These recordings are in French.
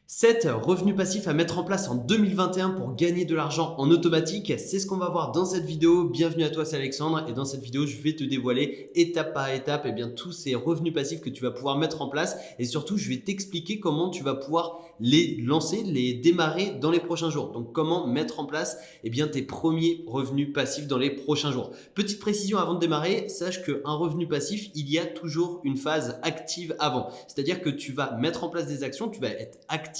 7 revenus passifs à mettre en place en 2021 pour gagner de l'argent en automatique, c'est ce qu'on va voir dans cette vidéo. Bienvenue à toi, c'est Alexandre et dans cette vidéo, je vais te dévoiler étape par étape tous ces revenus passifs que tu vas pouvoir mettre en place et surtout, je vais t'expliquer comment tu vas pouvoir les lancer, les démarrer dans les prochains jours. Donc, comment mettre en place tes premiers revenus passifs dans les prochains jours. Petite précision avant de démarrer, sache qu'un revenu passif, il y a toujours une phase active avant. C'est-à-dire que tu vas mettre en place des actions, tu vas être actif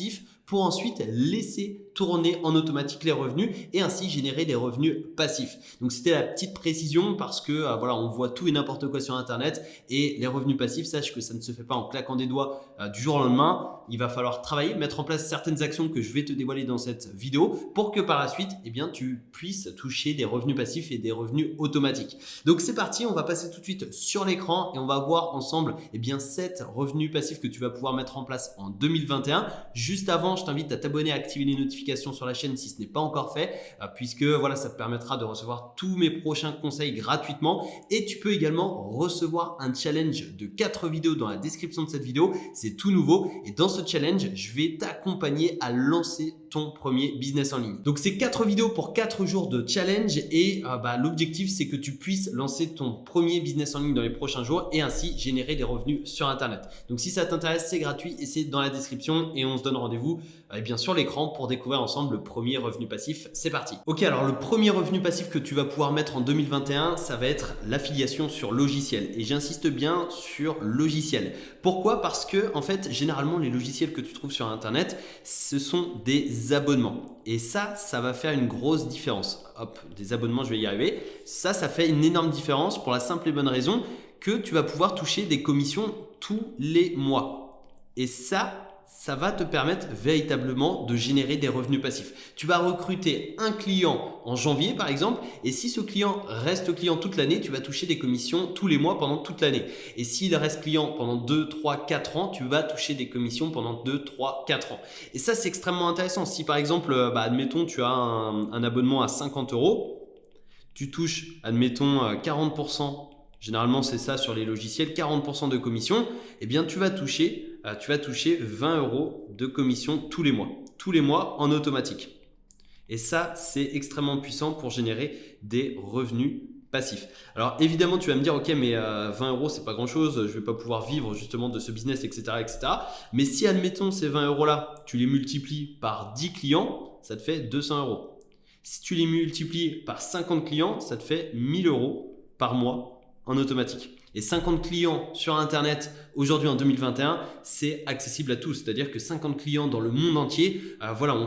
pour ensuite laisser tourner en automatique les revenus et ainsi générer des revenus passifs. Donc c'était la petite précision parce que voilà, on voit tout et n'importe quoi sur internet et les revenus passifs, sache que ça ne se fait pas en claquant des doigts du jour au lendemain. Il va falloir travailler, mettre en place certaines actions que je vais te dévoiler dans cette vidéo pour que par la suite, tu puisses toucher des revenus passifs et des revenus automatiques. Donc c'est parti, on va passer tout de suite sur l'écran et on va voir ensemble 7 revenus passifs que tu vas pouvoir mettre en place en 2021. Juste avant, je t'invite à t'abonner, à activer les notifications sur la chaîne si ce n'est pas encore fait, puisque voilà, ça te permettra de recevoir tous mes prochains conseils gratuitement. Et tu peux également recevoir un challenge de 4 vidéos dans la description de cette vidéo. C'est tout nouveau et dans ce challenge, je vais t'accompagner à lancer ton premier business en ligne. Donc c'est 4 vidéos pour 4 jours de challenge et l'objectif c'est que tu puisses lancer ton premier business en ligne dans les prochains jours et ainsi générer des revenus sur internet. Donc si ça t'intéresse, c'est gratuit et c'est dans la description et on se donne rendez-vous sur l'écran pour découvrir ensemble le premier revenu passif. C'est parti. Ok, alors le premier revenu passif que tu vas pouvoir mettre en 2021, ça va être l'affiliation sur logiciel et j'insiste bien sur logiciel. Pourquoi? Parce que en fait, généralement les logiciels que tu trouves sur internet, ce sont des abonnements et ça va faire une grosse différence. Hop, des abonnements, je vais y arriver. Ça fait une énorme différence pour la simple et bonne raison que tu vas pouvoir toucher des commissions tous les mois et ça va te permettre véritablement de générer des revenus passifs. Tu vas recruter un client en janvier par exemple et si ce client reste client toute l'année, tu vas toucher des commissions tous les mois pendant toute l'année. Et s'il reste client pendant 2, 3, 4 ans, tu vas toucher des commissions pendant 2, 3, 4 ans. Et ça, c'est extrêmement intéressant. Si par exemple, admettons, tu as un abonnement à 50 €, tu touches, admettons, 40%. Généralement, c'est ça sur les logiciels, 40% de commission. Tu vas toucher 20 € de commission tous les mois en automatique. Et ça, c'est extrêmement puissant pour générer des revenus passifs. Alors évidemment, tu vas me dire, ok, mais 20 €, c'est pas grand-chose, je vais pas pouvoir vivre justement de ce business, etc., etc. Mais si, admettons, ces 20 € là, tu les multiplies par 10 clients, ça te fait 200 €. Si tu les multiplies par 50 clients, ça te fait 1000 € par mois en automatique. Et 50 clients sur Internet aujourd'hui en 2021, c'est accessible à tous. C'est-à-dire que 50 clients dans le monde entier,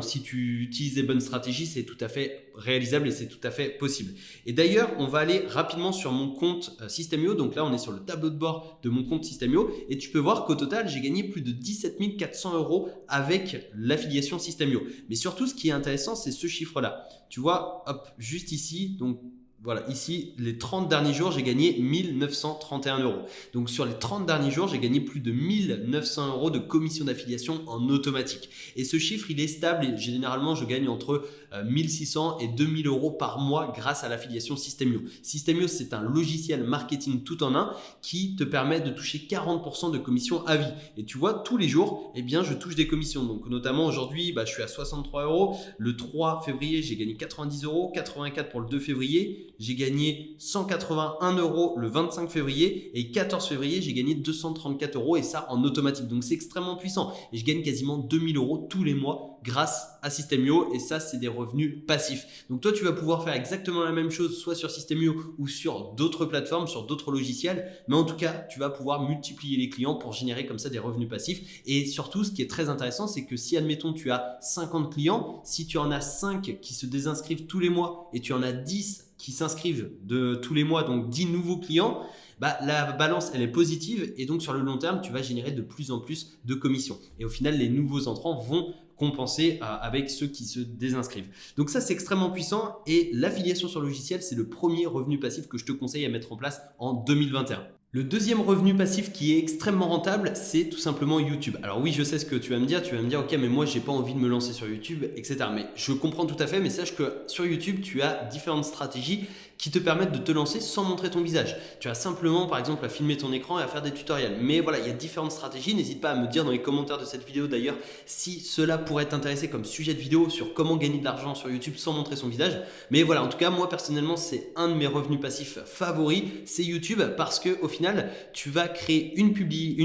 si tu utilises les bonnes stratégies, c'est tout à fait réalisable et c'est tout à fait possible. Et d'ailleurs, on va aller rapidement sur mon compte System.io. Donc là, on est sur le tableau de bord de mon compte System.io et tu peux voir qu'au total, j'ai gagné plus de 17 400 € avec l'affiliation System.io. Mais surtout, ce qui est intéressant, c'est ce chiffre-là. Tu vois, hop, juste ici, donc voilà, ici, les 30 derniers jours, j'ai gagné 1931 €. Donc, sur les 30 derniers jours, j'ai gagné plus de 1900 € de commission d'affiliation en automatique. Et ce chiffre, il est stable et généralement, je gagne entre 1600 et 2000 € par mois grâce à l'affiliation System.io. System.io, c'est un logiciel marketing tout en un qui te permet de toucher 40% de commission à vie. Et tu vois, tous les jours, je touche des commissions. Donc, notamment aujourd'hui, je suis à 63 €. Le 3 février, j'ai gagné 90 €, 84 pour le 2 février. J'ai gagné 181 € le 25 février et 14 février, j'ai gagné 234 € et ça en automatique. Donc, c'est extrêmement puissant et je gagne quasiment 2000 € tous les mois grâce à System.io et ça, c'est des revenus passifs. Donc, toi, tu vas pouvoir faire exactement la même chose soit sur System.io ou sur d'autres plateformes, sur d'autres logiciels. Mais en tout cas, tu vas pouvoir multiplier les clients pour générer comme ça des revenus passifs. Et surtout, ce qui est très intéressant, c'est que si, admettons, tu as 50 clients, si tu en as 5 qui se désinscrivent tous les mois et tu en as 10 qui s'inscrivent de tous les mois, donc 10 nouveaux clients, la balance elle est positive et donc sur le long terme tu vas générer de plus en plus de commissions et au final les nouveaux entrants vont compenser avec ceux qui se désinscrivent. Donc ça c'est extrêmement puissant et l'affiliation sur logiciel c'est le premier revenu passif que je te conseille à mettre en place en 2021. Le deuxième revenu passif qui est extrêmement rentable, c'est tout simplement YouTube. Alors oui, je sais ce que tu vas me dire, ok, mais moi j'ai pas envie de me lancer sur YouTube, etc. Mais je comprends tout à fait, mais sache que sur YouTube, tu as différentes stratégies qui te permettent de te lancer sans montrer ton visage. Tu as simplement par exemple à filmer ton écran et à faire des tutoriels. Mais voilà, il y a différentes stratégies. N'hésite pas à me dire dans les commentaires de cette vidéo d'ailleurs si cela pourrait t'intéresser comme sujet de vidéo sur comment gagner de l'argent sur YouTube sans montrer son visage. Mais voilà, en tout cas, moi personnellement, c'est un de mes revenus passifs favoris, c'est YouTube, parce que au final, tu vas créer une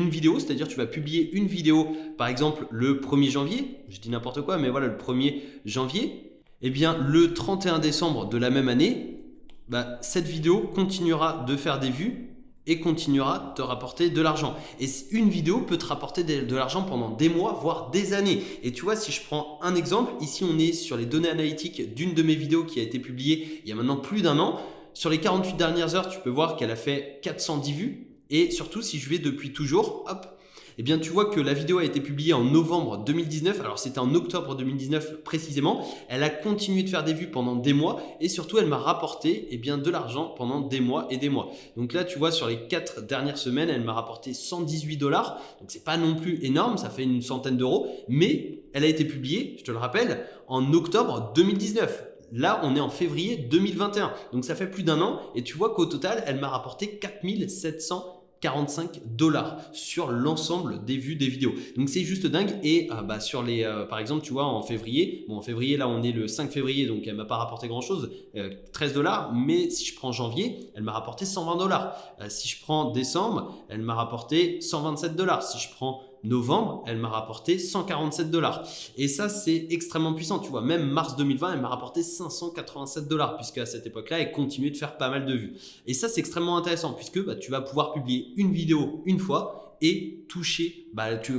vidéo, c'est-à-dire tu vas publier une vidéo par exemple le 1er janvier, je dis n'importe quoi, mais voilà, le 1er janvier, et bien le 31 décembre de la même année, cette vidéo continuera de faire des vues et continuera de te rapporter de l'argent. Et une vidéo peut te rapporter de l'argent pendant des mois, voire des années. Et tu vois, si je prends un exemple, ici on est sur les données analytiques d'une de mes vidéos qui a été publiée il y a maintenant plus d'1 an. Sur les 48 dernières heures, tu peux voir qu'elle a fait 410 vues. Et surtout, si je vais depuis toujours, hop, eh bien tu vois que la vidéo a été publiée en novembre 2019, alors c'était en octobre 2019 précisément. Elle a continué de faire des vues pendant des mois et surtout elle m'a rapporté de l'argent pendant des mois et des mois. Donc là tu vois, sur les 4 dernières semaines, elle m'a rapporté 118 $, donc c'est pas non plus énorme, ça fait une centaine d'euros, mais elle a été publiée, je te le rappelle, en octobre 2019. Là, on est en février 2021, donc ça fait plus d'1 an et tu vois qu'au total, elle m'a rapporté 4745 $ sur l'ensemble des vues des vidéos. Donc c'est juste dingue. Et sur les, par exemple, tu vois, en février, là on est le 5 février, donc elle m'a pas rapporté grand chose, 13 $. Mais si je prends janvier, elle m'a rapporté 120 $. Si je prends décembre, elle m'a rapporté 127 $. Si je prends novembre, elle m'a rapporté 147 $. Et ça, c'est extrêmement puissant. Tu vois, même mars 2020, elle m'a rapporté 587 $, puisque à cette époque-là, elle continuait de faire pas mal de vues. Et ça, c'est extrêmement intéressant, puisque tu vas pouvoir publier une vidéo une fois et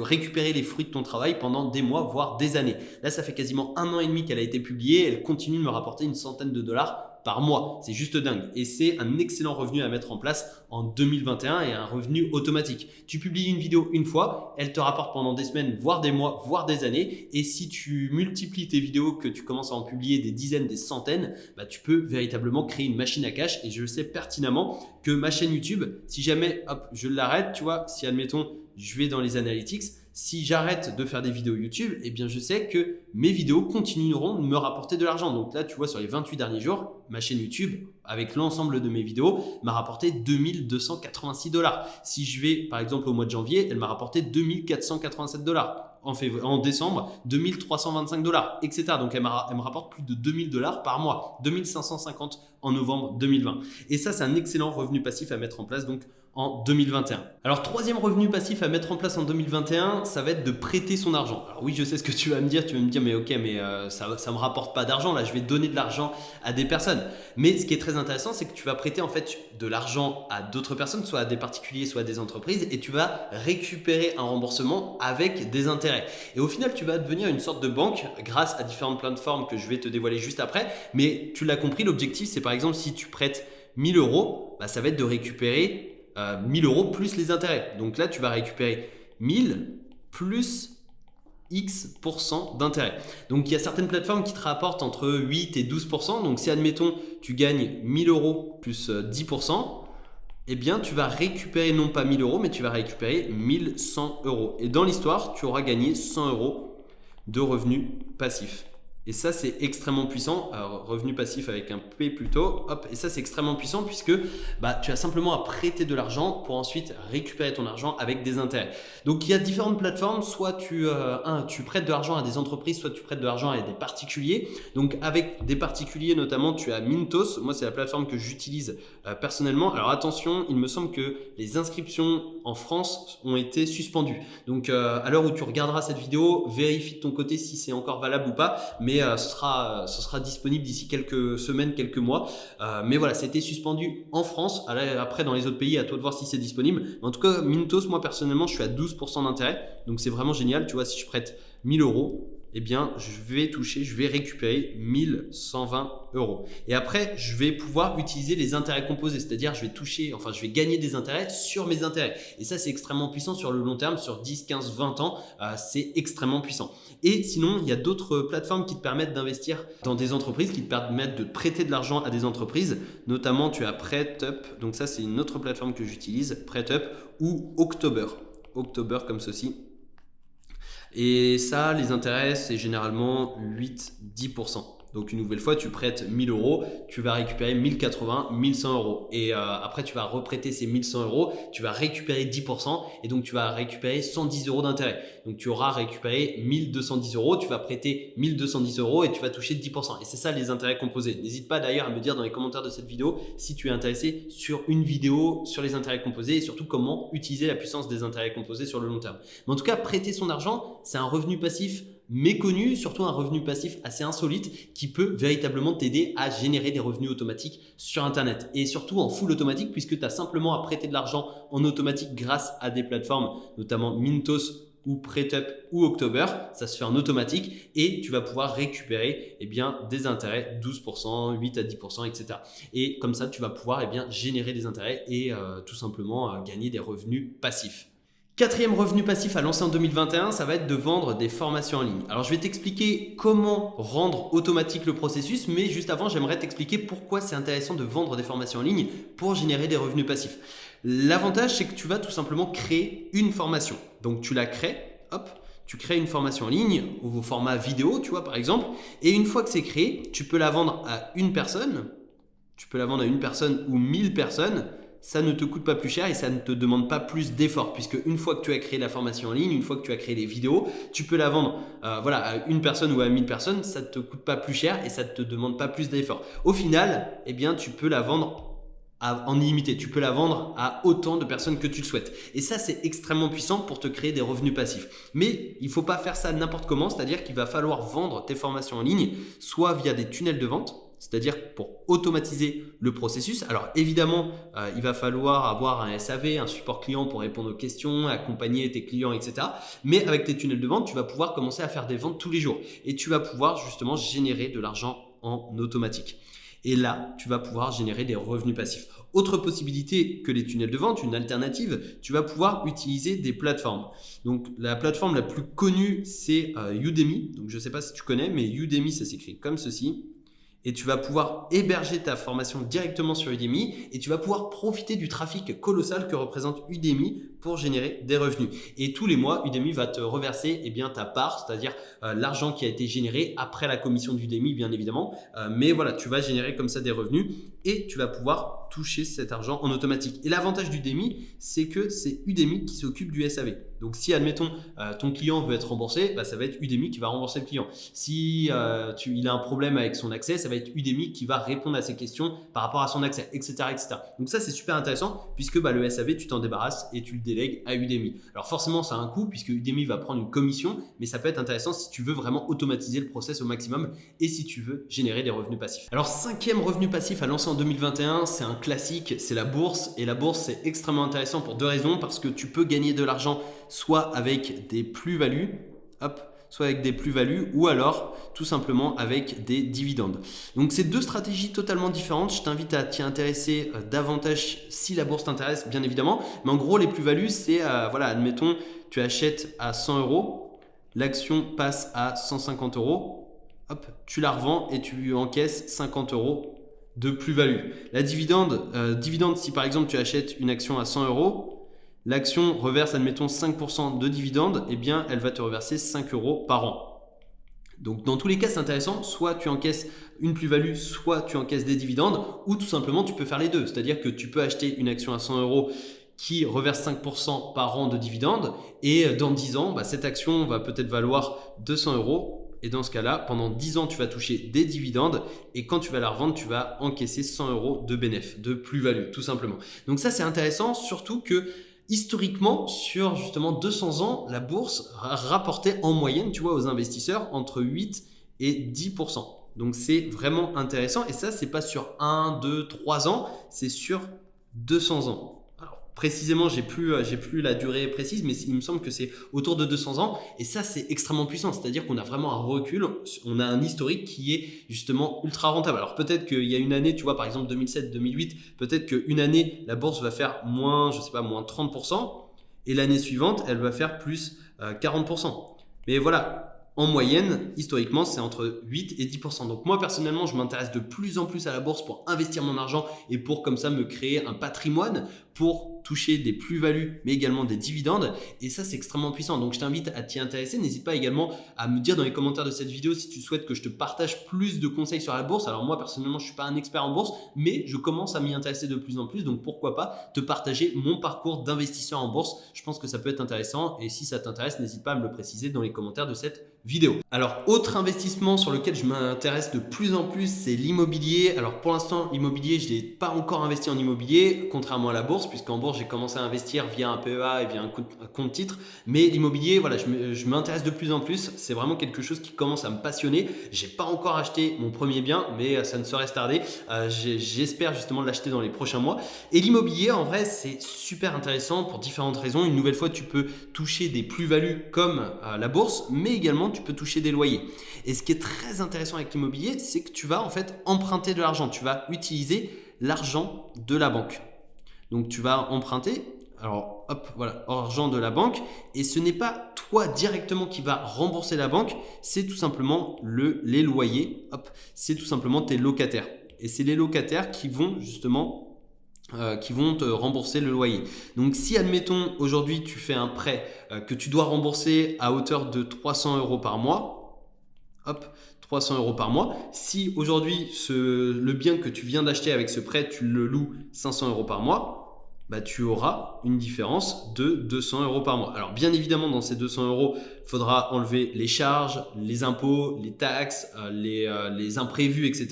récupérer les fruits de ton travail pendant des mois, voire des années. Là, ça fait quasiment 1 an et demi qu'elle a été publiée. Elle continue de me rapporter une centaine de dollars par mois. C'est juste dingue. Et c'est un excellent revenu à mettre en place en 2021 et un revenu automatique. Tu publies une vidéo une fois, elle te rapporte pendant des semaines, voire des mois, voire des années. Et si tu multiplies tes vidéos, que tu commences à en publier des dizaines, des centaines, tu peux véritablement créer une machine à cash. Et je sais pertinemment que ma chaîne YouTube, si jamais je l'arrête, tu vois, si admettons, je vais dans les analytics, si j'arrête de faire des vidéos YouTube, eh bien je sais que mes vidéos continueront de me rapporter de l'argent. Donc là, tu vois, sur les 28 derniers jours, ma chaîne YouTube, avec l'ensemble de mes vidéos, m'a rapporté 2286 $. Si je vais, par exemple, au mois de janvier, elle m'a rapporté 2487 $. En décembre, 2325 $, etc. Donc elle me rapporte plus de 2000 $ par mois, 2550 en novembre 2020. Et ça, c'est un excellent revenu passif à mettre en place donc en 2021. Alors, troisième revenu passif à mettre en place en 2021, ça va être de prêter son argent. Alors oui, je sais ce que tu vas me dire, mais ok, mais ça me rapporte pas d'argent, là je vais donner de l'argent à des personnes. Mais ce qui est très intéressant, c'est que tu vas prêter en fait de l'argent à d'autres personnes, soit à des particuliers, soit à des entreprises, et tu vas récupérer un remboursement avec des intérêts. Et au final, tu vas devenir une sorte de banque grâce à différentes plateformes que je vais te dévoiler juste après. Mais tu l'as compris, l'objectif, c'est par exemple si tu prêtes 1000 €, ça va être de récupérer 1000 € plus les intérêts. Donc là, tu vas récupérer 1000 plus X% d'intérêt. Donc il y a certaines plateformes qui te rapportent entre 8 et 12%. Donc si admettons tu gagnes 1000 € plus 10%, eh bien tu vas récupérer non pas 1000 €, mais tu vas récupérer 1100 €. Et dans l'histoire, tu auras gagné 100 € de revenus passifs. Et ça, c'est extrêmement puissant. Alors, revenu passif avec un P plutôt. Hop, et ça, c'est extrêmement puissant puisque tu as simplement à prêter de l'argent pour ensuite récupérer ton argent avec des intérêts. Donc, il y a différentes plateformes. Soit tu prêtes de l'argent à des entreprises, soit tu prêtes de l'argent à des particuliers. Donc, avec des particuliers notamment, tu as Mintos. Moi, c'est la plateforme que j'utilise personnellement. Alors, attention, il me semble que les inscriptions en France ont été suspendues. Donc, à l'heure où tu regarderas cette vidéo, vérifie de ton côté si c'est encore valable ou pas. Mais ce sera disponible d'ici quelques semaines, quelques mois. Mais voilà, c'était suspendu en France. Après, dans les autres pays, à toi de voir si c'est disponible. Mais en tout cas, Mintos, moi personnellement, je suis à 12% d'intérêt. Donc c'est vraiment génial. Tu vois, si je prête 1000 €, eh bien, je vais récupérer 1120 €. Et après, je vais pouvoir utiliser les intérêts composés, c'est-à-dire je vais gagner des intérêts sur mes intérêts. Et ça, c'est extrêmement puissant sur le long terme, sur 10, 15, 20 ans, c'est extrêmement puissant. Et sinon, il y a d'autres plateformes qui te permettent d'investir dans des entreprises, qui te permettent de prêter de l'argent à des entreprises. Notamment, tu as PrêtUp, donc ça, c'est une autre plateforme que j'utilise, PrêtUp ou October comme ceci. Et ça, les intérêts, c'est généralement 8-10%. Donc une nouvelle fois, tu prêtes 1000 euros, tu vas récupérer 1080, 1100 euros. Et après, tu vas reprêter ces 1100 euros, tu vas récupérer 10% et donc tu vas récupérer 110 euros d'intérêt. Donc tu auras récupéré 1210 euros, tu vas prêter 1210 euros et tu vas toucher 10%. Et c'est ça les intérêts composés. N'hésite pas d'ailleurs à me dire dans les commentaires de cette vidéo si tu es intéressé sur une vidéo sur les intérêts composés et surtout comment utiliser la puissance des intérêts composés sur le long terme. Mais en tout cas, prêter son argent, c'est un revenu passif méconnu, surtout un revenu passif assez insolite qui peut véritablement t'aider à générer des revenus automatiques sur Internet et surtout en full automatique puisque tu as simplement à prêter de l'argent en automatique grâce à des plateformes, notamment Mintos ou PrêtUp ou October, ça se fait en automatique et tu vas pouvoir récupérer des intérêts 12%, 8 à 10%, etc. Et comme ça, tu vas pouvoir générer des intérêts et tout simplement gagner des revenus passifs. Quatrième revenu passif à lancer en 2021, ça va être de vendre des formations en ligne. Alors, je vais t'expliquer comment rendre automatique le processus, mais juste avant, j'aimerais t'expliquer pourquoi c'est intéressant de vendre des formations en ligne pour générer des revenus passifs. L'avantage, c'est que tu vas tout simplement créer une formation. Donc, tu la crées, hop, tu crées une formation en ligne ou au format vidéo, tu vois, par exemple, et une fois que c'est créé, tu peux la vendre à une personne, ou 1000 personnes. Ça ne te coûte pas plus cher et ça ne te demande pas plus d'efforts puisque une fois que tu as créé la formation en ligne, une fois que tu as créé les vidéos, tu peux la vendre à une personne ou à 1000 personnes, ça ne te coûte pas plus cher et ça ne te demande pas plus d'efforts. Au final, tu peux la vendre en illimité, tu peux la vendre à autant de personnes que tu le souhaites. Et ça, c'est extrêmement puissant pour te créer des revenus passifs. Mais il ne faut pas faire ça n'importe comment, c'est-à-dire qu'il va falloir vendre tes formations en ligne soit via des tunnels de vente, c'est-à-dire pour automatiser le processus. Alors évidemment, il va falloir avoir un SAV, un support client pour répondre aux questions, accompagner tes clients, etc. Mais avec tes tunnels de vente, tu vas pouvoir commencer à faire des ventes tous les jours et tu vas pouvoir justement générer de l'argent en automatique. Et là, tu vas pouvoir générer des revenus passifs. Autre possibilité que les tunnels de vente, une alternative, tu vas pouvoir utiliser des plateformes. Donc la plateforme la plus connue, c'est Udemy. Donc je ne sais pas si tu connais, mais Udemy, ça s'écrit comme ceci. Et tu vas pouvoir héberger ta formation directement sur Udemy et tu vas pouvoir profiter du trafic colossal que représente Udemy pour générer des revenus. Et tous les mois, Udemy va te reverser ta part, c'est-à-dire l'argent qui a été généré après la commission d'Udemy, bien évidemment. Mais voilà, tu vas générer comme ça des revenus et tu vas pouvoir toucher cet argent en automatique. Et l'avantage d'Udemy, c'est que c'est Udemy qui s'occupe du SAV. Donc si, admettons, ton client veut être remboursé, ça va être Udemy qui va rembourser le client. Si il a un problème avec son accès, ça va être Udemy qui va répondre à ses questions par rapport à son accès, etc. etc. Donc ça, c'est super intéressant puisque le SAV, tu t'en débarrasses et tu le délègues à Udemy. Alors forcément, ça a un coût puisque Udemy va prendre une commission, mais ça peut être intéressant si tu veux vraiment automatiser le process au maximum et si tu veux générer des revenus passifs. Alors, cinquième revenu passif à lancer en 2021, c'est un classique, c'est la bourse. Et la bourse, c'est extrêmement intéressant pour deux raisons, parce que tu peux gagner de l'argent soit avec des plus-values, ou alors tout simplement avec des dividendes. Donc c'est deux stratégies totalement différentes. Je t'invite à t'y intéresser davantage si la bourse t'intéresse, bien évidemment. Mais en gros, les plus-values, c'est, admettons, tu achètes à 100 euros, l'action passe à 150 euros, hop, tu la revends et tu encaisses 50 euros de plus-value. La dividende, si par exemple tu achètes une action à 100 euros, l'action reverse, admettons, 5% de dividende, elle va te reverser 5 euros par an. Donc, dans tous les cas, c'est intéressant. Soit tu encaisses une plus-value, soit tu encaisses des dividendes, ou tout simplement, tu peux faire les deux. C'est-à-dire que tu peux acheter une action à 100 euros qui reverse 5% par an de dividendes, et dans 10 ans, cette action va peut-être valoir 200 euros. Et dans ce cas-là, pendant 10 ans, tu vas toucher des dividendes et quand tu vas la revendre, tu vas encaisser 100 euros de bénéfice, de plus-value, tout simplement. Donc ça, c'est intéressant, surtout que historiquement, sur justement 200 ans, la bourse rapportait en moyenne, aux investisseurs entre 8 et 10%. Donc c'est vraiment intéressant et ça, c'est pas sur 1, 2, 3 ans, c'est sur 200 ans. Précisément, j'ai plus la durée précise, mais il me semble que c'est autour de 200 ans. Et ça, c'est extrêmement puissant. C'est-à-dire qu'on a vraiment un recul, on a un historique qui est justement ultra rentable. Alors peut-être qu'il y a une année, par exemple 2007, 2008, peut-être qu'une année, la bourse va faire moins 30%. Et l'année suivante, elle va faire plus 40%. Mais voilà. En moyenne, historiquement, c'est entre 8 et 10%. Donc moi, personnellement, je m'intéresse de plus en plus à la bourse pour investir mon argent et pour comme ça me créer un patrimoine pour toucher des plus-values mais également des dividendes, et ça c'est extrêmement puissant. Donc je t'invite à t'y intéresser. N'hésite pas également à me dire dans les commentaires de cette vidéo si tu souhaites que je te partage plus de conseils sur la bourse. Alors moi personnellement je suis pas un expert en bourse, mais je commence à m'y intéresser de plus en plus, donc pourquoi pas te partager mon parcours d'investisseur en bourse. Je pense que ça peut être intéressant, et si ça t'intéresse, n'hésite pas à me le préciser dans les commentaires de cette vidéo. Alors, autre investissement sur lequel je m'intéresse de plus en plus, c'est l'immobilier. Alors pour l'instant, l'immobilier, je n'ai pas encore investi en immobilier, contrairement à la bourse, puisqu'en bourse, j'ai commencé à investir via un PEA et via un compte titre. Mais l'immobilier, voilà, je m'intéresse de plus en plus. C'est vraiment quelque chose qui commence à me passionner. J'ai pas encore acheté mon premier bien, mais ça ne saurait se tarder. J'espère justement l'acheter dans les prochains mois. Et l'immobilier, en vrai, c'est super intéressant pour différentes raisons. Une nouvelle fois, tu peux toucher des plus-values comme la bourse, mais également tu peux toucher des loyers. Et ce qui est très intéressant avec l'immobilier, c'est que tu vas en fait emprunter de l'argent. Tu vas utiliser l'argent de la banque. Donc tu vas emprunter, alors hop, voilà, argent de la banque, et ce n'est pas toi directement qui va rembourser la banque, c'est tout simplement les loyers, hop, c'est tout simplement tes locataires. Et c'est les locataires qui vont justement qui vont te rembourser le loyer. Donc si admettons aujourd'hui tu fais un prêt que tu dois rembourser à hauteur de 300 € par mois, hop, 300 € par mois. Si aujourd'hui le bien que tu viens d'acheter avec ce prêt, tu le loues 500 € par mois, bah, tu auras une différence de 200 € par mois. Alors bien évidemment, dans ces 200 €, il faudra enlever les charges, les impôts, les taxes, les imprévus, etc.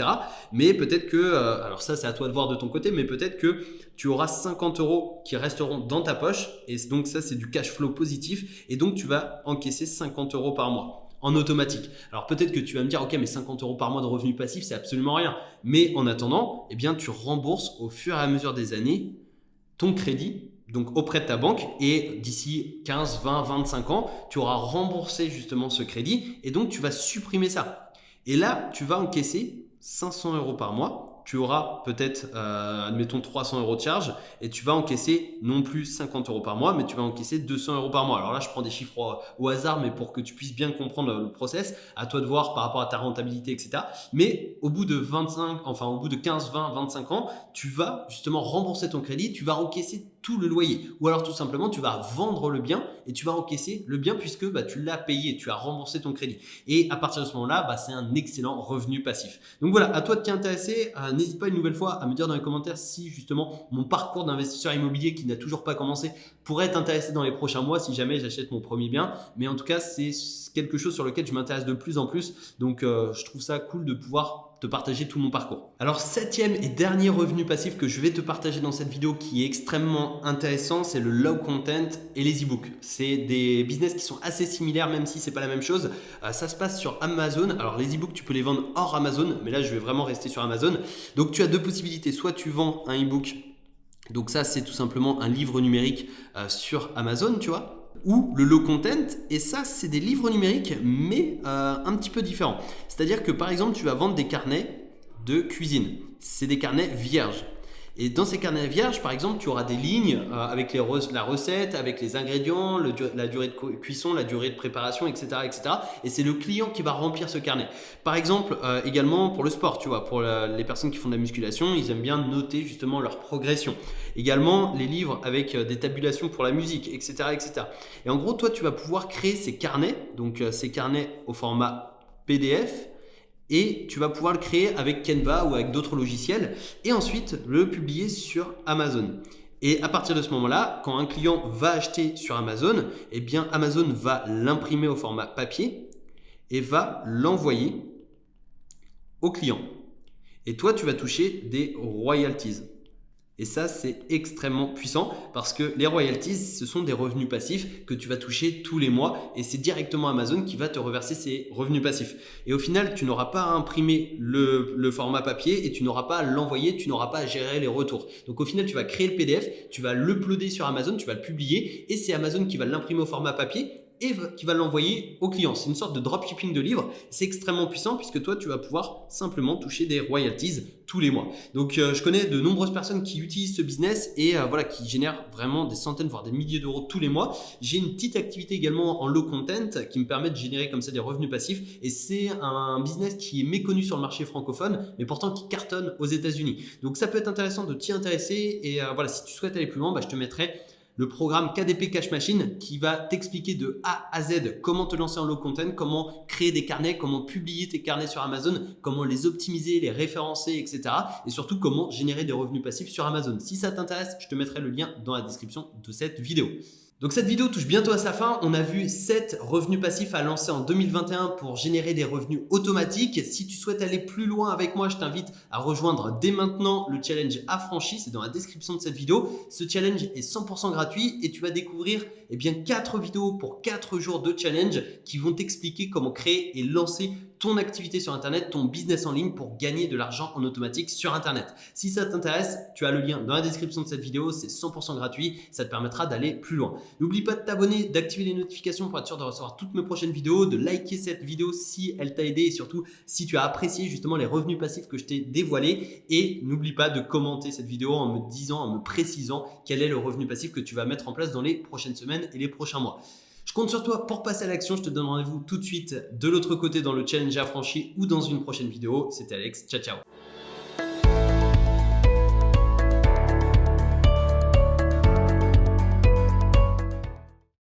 Mais peut-être que, alors ça c'est à toi de voir de ton côté, mais peut-être que tu auras 50 € qui resteront dans ta poche, et donc ça c'est du cash flow positif, et donc tu vas encaisser 50 € par mois en automatique. Alors peut-être que tu vas me dire, ok, mais 50 € par mois de revenus passifs, c'est absolument rien. Mais en attendant, eh bien, tu rembourses au fur et à mesure des années ton crédit, donc auprès de ta banque, et d'ici 15, 20, 25 ans, tu auras remboursé justement ce crédit, et donc tu vas supprimer ça. Et là, tu vas encaisser 500 € par mois. Tu auras peut-être, admettons, 300 € de charge, et tu vas encaisser non plus 50 € par mois, mais tu vas encaisser 200 € par mois. Alors là, je prends des chiffres au hasard, mais pour que tu puisses bien comprendre le process, à toi de voir par rapport à ta rentabilité, etc. Mais au bout de 15, 20, 25 ans, tu vas justement rembourser ton crédit, tu vas encaisser tout le loyer. Ou alors tout simplement, tu vas vendre le bien et tu vas encaisser le bien puisque tu l'as payé, tu as remboursé ton crédit. Et à partir de ce moment-là, c'est un excellent revenu passif. Donc voilà, à toi de t'y intéresser. N'hésite pas une nouvelle fois à me dire dans les commentaires si justement mon parcours d'investisseur immobilier qui n'a toujours pas commencé pourrait t'intéresser dans les prochains mois si jamais j'achète mon premier bien. Mais en tout cas, c'est quelque chose sur lequel je m'intéresse de plus en plus. Donc je trouve ça cool de pouvoir te partager tout mon parcours. Alors, 7e et dernier revenu passif que je vais te partager dans cette vidéo qui est extrêmement intéressant, c'est le low content et les e-books. C'est des business qui sont assez similaires, même si c'est pas la même chose. Ça se passe sur Amazon. Alors, les e-books, tu peux les vendre hors Amazon, mais là, je vais vraiment rester sur Amazon. Donc, tu as deux possibilités. Soit tu vends un e-book. Donc ça, c'est tout simplement un livre numérique sur Amazon, tu vois, ou le low content, et ça c'est des livres numériques mais un petit peu différents. C'est-à-dire que par exemple tu vas vendre des carnets de cuisine, c'est des carnets vierges. Et dans ces carnets vierges, par exemple, tu auras des lignes avec la recette, avec les ingrédients, la durée de cuisson, la durée de préparation, etc. etc. Et c'est le client qui va remplir ce carnet. Par exemple, également pour le sport, tu vois, pour les personnes qui font de la musculation, ils aiment bien noter justement leur progression. Également, les livres avec des tabulations pour la musique, etc. etc. Et en gros, toi, tu vas pouvoir créer ces carnets, donc ces carnets au format PDF, et tu vas pouvoir le créer avec Canva ou avec d'autres logiciels et ensuite le publier sur Amazon. Et à partir de ce moment-là, quand un client va acheter sur Amazon, eh bien Amazon va l'imprimer au format papier et va l'envoyer au client. Et toi, tu vas toucher des royalties. Et ça, c'est extrêmement puissant parce que les royalties, ce sont des revenus passifs que tu vas toucher tous les mois et c'est directement Amazon qui va te reverser ces revenus passifs. Et au final, tu n'auras pas à imprimer le format papier et tu n'auras pas à l'envoyer, tu n'auras pas à gérer les retours. Donc au final, tu vas créer le PDF, tu vas l'uploader sur Amazon, tu vas le publier et c'est Amazon qui va l'imprimer au format papier et qui va l'envoyer au client. C'est une sorte de dropshipping de livres. C'est extrêmement puissant puisque toi, tu vas pouvoir simplement toucher des royalties tous les mois. Donc, je connais de nombreuses personnes qui utilisent ce business et voilà, qui génèrent vraiment des centaines, voire des milliers d'euros tous les mois. J'ai une petite activité également en low content qui me permet de générer comme ça des revenus passifs et c'est un business qui est méconnu sur le marché francophone, mais pourtant qui cartonne aux États-Unis. Donc, ça peut être intéressant de t'y intéresser et voilà, si tu souhaites aller plus loin, je te mettrai le programme KDP Cash Machine qui va t'expliquer de A à Z comment te lancer en low content, comment créer des carnets, comment publier tes carnets sur Amazon, comment les optimiser, les référencer, etc. Et surtout comment générer des revenus passifs sur Amazon. Si ça t'intéresse, je te mettrai le lien dans la description de cette vidéo. Donc cette vidéo touche bientôt à sa fin. On a vu 7 revenus passifs à lancer en 2021 pour générer des revenus automatiques. Si tu souhaites aller plus loin avec moi, je t'invite à rejoindre dès maintenant le challenge Affranchi. C'est dans la description de cette vidéo. Ce challenge est 100% gratuit et tu vas découvrir 4 vidéos pour 4 jours de challenge qui vont t'expliquer comment créer et lancer ton activité sur Internet, ton business en ligne pour gagner de l'argent en automatique sur Internet. Si ça t'intéresse, tu as le lien dans la description de cette vidéo, c'est 100% gratuit, ça te permettra d'aller plus loin. N'oublie pas de t'abonner, d'activer les notifications pour être sûr de recevoir toutes mes prochaines vidéos, de liker cette vidéo si elle t'a aidé et surtout si tu as apprécié justement les revenus passifs que je t'ai dévoilés. Et n'oublie pas de commenter cette vidéo en me disant, en me précisant quel est le revenu passif que tu vas mettre en place dans les prochaines semaines et les prochains mois. Je compte sur toi pour passer à l'action. Je te donne rendez-vous tout de suite de l'autre côté dans le challenge Affranchi ou dans une prochaine vidéo. C'était Alex. Ciao, ciao.